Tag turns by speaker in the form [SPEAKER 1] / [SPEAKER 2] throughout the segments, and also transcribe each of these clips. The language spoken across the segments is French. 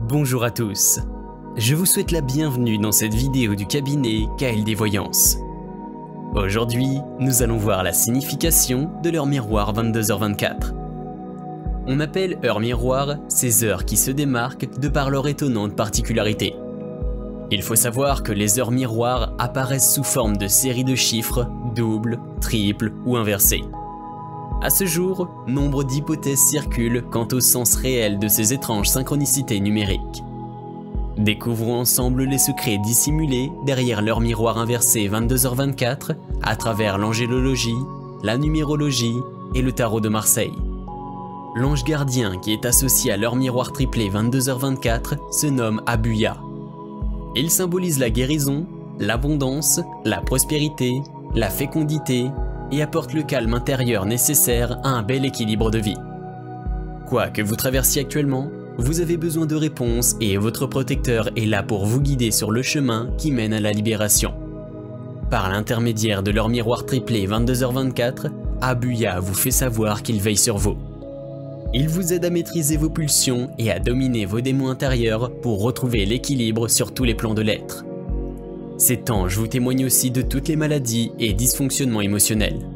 [SPEAKER 1] Bonjour à tous, je vous souhaite la bienvenue dans cette vidéo du cabinet KLD Voyance. Aujourd'hui, nous allons voir la signification de l'heure miroir 22h24. On appelle heure miroir ces heures qui se démarquent de par leur étonnante particularité. Il faut savoir que les heures miroirs apparaissent sous forme de séries de chiffres doubles, triples ou inversés. À ce jour, nombre d'hypothèses circulent quant au sens réel de ces étranges synchronicités numériques. Découvrons ensemble les secrets dissimulés derrière l'heure miroir inversée 22h24 à travers l'angélologie, la numérologie et le tarot de Marseille. L'ange gardien qui est associé à l'heure miroir triplée 22h24 se nomme Abuya. Il symbolise la guérison, l'abondance, la prospérité, la fécondité et apporte le calme intérieur nécessaire à un bel équilibre de vie. Quoi que vous traversiez actuellement, vous avez besoin de réponses et votre protecteur est là pour vous guider sur le chemin qui mène à la libération. Par l'intermédiaire de l'heure miroir triplée 22h24, Abuya vous fait savoir qu'il veille sur vous. Il vous aide à maîtriser vos pulsions et à dominer vos démons intérieurs pour retrouver l'équilibre sur tous les plans de l'être. Cet ange vous témoigne aussi de toutes les maladies et dysfonctionnements émotionnels.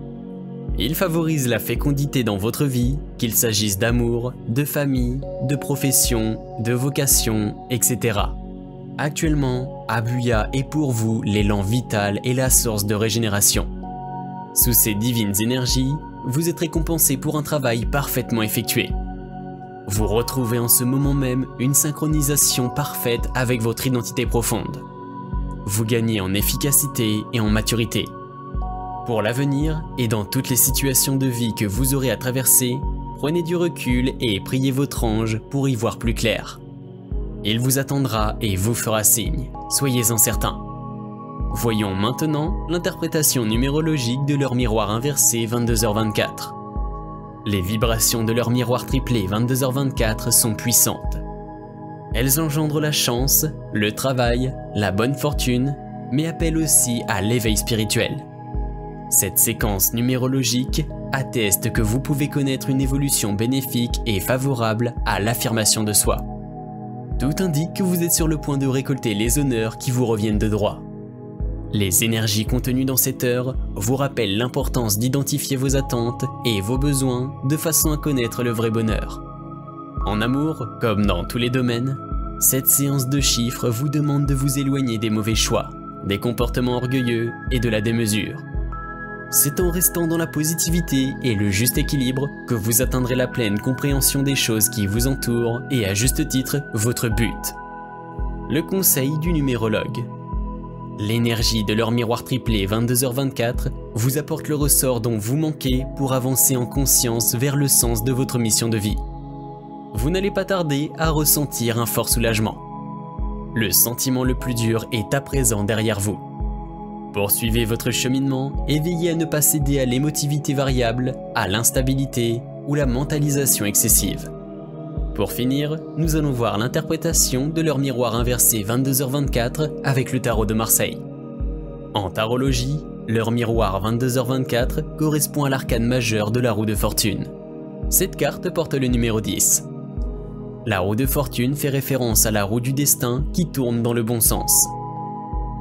[SPEAKER 1] Il favorise la fécondité dans votre vie, qu'il s'agisse d'amour, de famille, de profession, de vocation, etc. Actuellement, Abuya est pour vous l'élan vital et la source de régénération. Sous ces divines énergies, vous êtes récompensé pour un travail parfaitement effectué. Vous retrouvez en ce moment même une synchronisation parfaite avec votre identité profonde. Vous gagnez en efficacité et en maturité. Pour l'avenir et dans toutes les situations de vie que vous aurez à traverser, prenez du recul et priez votre ange pour y voir plus clair. Il vous attendra et vous fera signe, soyez-en certains. Voyons maintenant l'interprétation numérologique de l'heure miroir inversée 22h24. Les vibrations de l'heure miroir triplée 22h24 sont puissantes. Elles engendrent la chance, le travail, la bonne fortune, mais appellent aussi à l'éveil spirituel. Cette séquence numérologique atteste que vous pouvez connaître une évolution bénéfique et favorable à l'affirmation de soi. Tout indique que vous êtes sur le point de récolter les honneurs qui vous reviennent de droit. Les énergies contenues dans cette heure vous rappellent l'importance d'identifier vos attentes et vos besoins de façon à connaître le vrai bonheur. En amour, comme dans tous les domaines, cette séance de chiffres vous demande de vous éloigner des mauvais choix, des comportements orgueilleux et de la démesure. C'est en restant dans la positivité et le juste équilibre que vous atteindrez la pleine compréhension des choses qui vous entourent et à juste titre votre but. Le conseil du numérologue. L'énergie de l'heure miroir triplée 22h24 vous apporte le ressort dont vous manquez pour avancer en conscience vers le sens de votre mission de vie. Vous n'allez pas tarder à ressentir un fort soulagement. Le sentiment le plus dur est à présent derrière vous. Poursuivez votre cheminement et veillez à ne pas céder à l'émotivité variable, à l'instabilité ou la mentalisation excessive. Pour finir, nous allons voir l'interprétation de l'heure miroir inversée 22h24 avec le tarot de Marseille. En tarologie, l'heure miroir 22h24 correspond à l'arcane majeur de la roue de fortune. Cette carte porte le numéro 10. La roue de fortune fait référence à la roue du destin qui tourne dans le bon sens.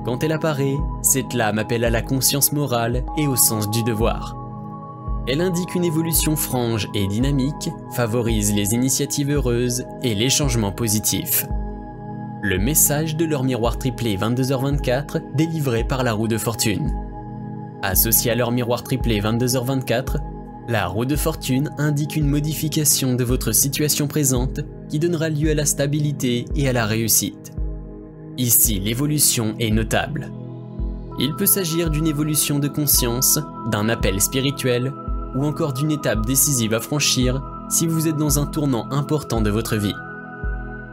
[SPEAKER 1] Quand elle apparaît, cette lame appelle à la conscience morale et au sens du devoir. Elle indique une évolution franche et dynamique, favorise les initiatives heureuses et les changements positifs. Le message de l'heure miroir triplée 22h24 délivré par la roue de fortune. Associée à l'heure miroir triplée 22h24, la roue de fortune indique une modification de votre situation présente qui donnera lieu à la stabilité et à la réussite. Ici, l'évolution est notable. Il peut s'agir d'une évolution de conscience, d'un appel spirituel ou encore d'une étape décisive à franchir si vous êtes dans un tournant important de votre vie.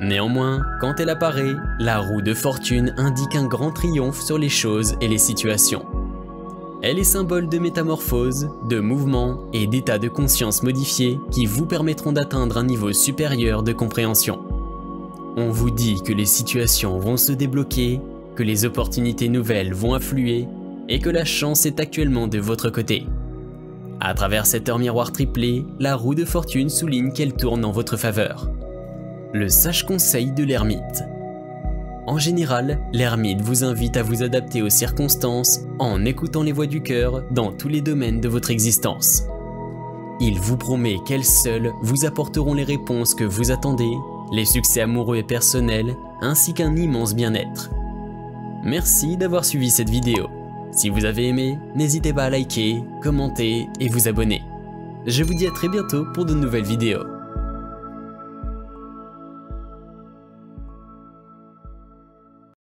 [SPEAKER 1] Néanmoins, quand elle apparaît, la roue de fortune indique un grand triomphe sur les choses et les situations. Elle est symbole de métamorphose, de mouvement et d'état de conscience modifiés qui vous permettront d'atteindre un niveau supérieur de compréhension. On vous dit que les situations vont se débloquer, que les opportunités nouvelles vont affluer et que la chance est actuellement de votre côté. À travers cette heure miroir triplée, la roue de fortune souligne qu'elle tourne en votre faveur. Le sage conseil de l'ermite. En général, l'ermite vous invite à vous adapter aux circonstances en écoutant les voix du cœur dans tous les domaines de votre existence. Il vous promet qu'elles seules vous apporteront les réponses que vous attendez, les succès amoureux et personnels, ainsi qu'un immense bien-être. Merci d'avoir suivi cette vidéo. Si vous avez aimé, n'hésitez pas à liker, commenter et vous abonner. Je vous dis à très bientôt pour de nouvelles vidéos.